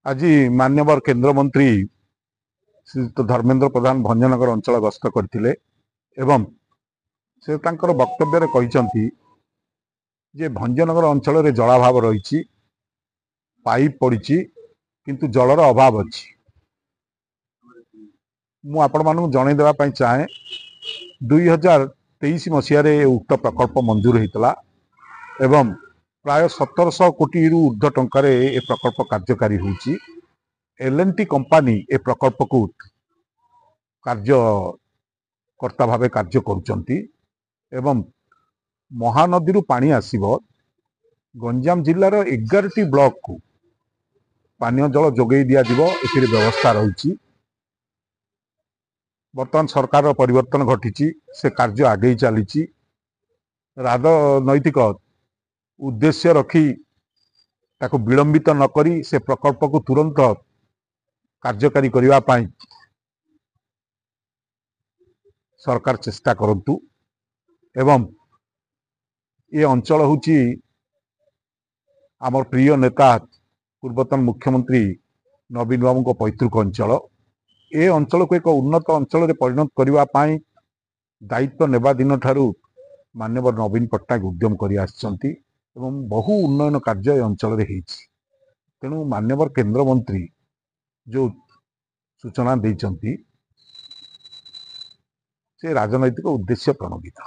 आज मान्यवर केंद्र मंत्री श्रीयुक्त धर्मेंद्र प्रधान भंजनगर अंचल गस्त करथिले एवं से तांकर वक्तव्य कहते जे भंजनगर अंचल रे जलाभाव रही पाइप पड़ी किंतु जलर अभाव अच्छी मु आपण मानू जन देवाई चाहे 2023 मसीह उक्त प्रकल्प मंजूर होता एवं प्राय 1700 कोटी ऊर्ध्व टंकार ए प्रकल्प कार्यकारी होची एल&टी कंपनी ए प्रकल्प को कार्यकर्ता भावे कार्य करुचंती एवं महानदी पानी आसीबो गंजाम जिल्लार 11टी ब्लॉक को पानीय जल जोगई दिया दिबो एथिरे व्यवस्था रही। वर्तमान सरकार परिवर्तन घटी से कार्य आगे चली राजनैतिक उद्देश्य रखी ताको विलंबित न करी से प्रकल्प को तुरंत कार्यकारी करने पाई सरकार चेष्टा करंतु एवं ये अंचल होची आमर प्रिय नेता पूर्वतन मुख्यमंत्री नवीन बाबू को पैतृक अंचल ए अंचल को एक उन्नत अंचल परिणत करने दायित्व नेबा दिन ठारू माननीय नवीन पट्टनायक उद्यम कर आछंती एवं बहु उन्नयन कार्य अंचल तेणु माननीय केंद्र मंत्री जो सूचना देइचंती से राजनैतिक उद्देश्य प्रणोदित।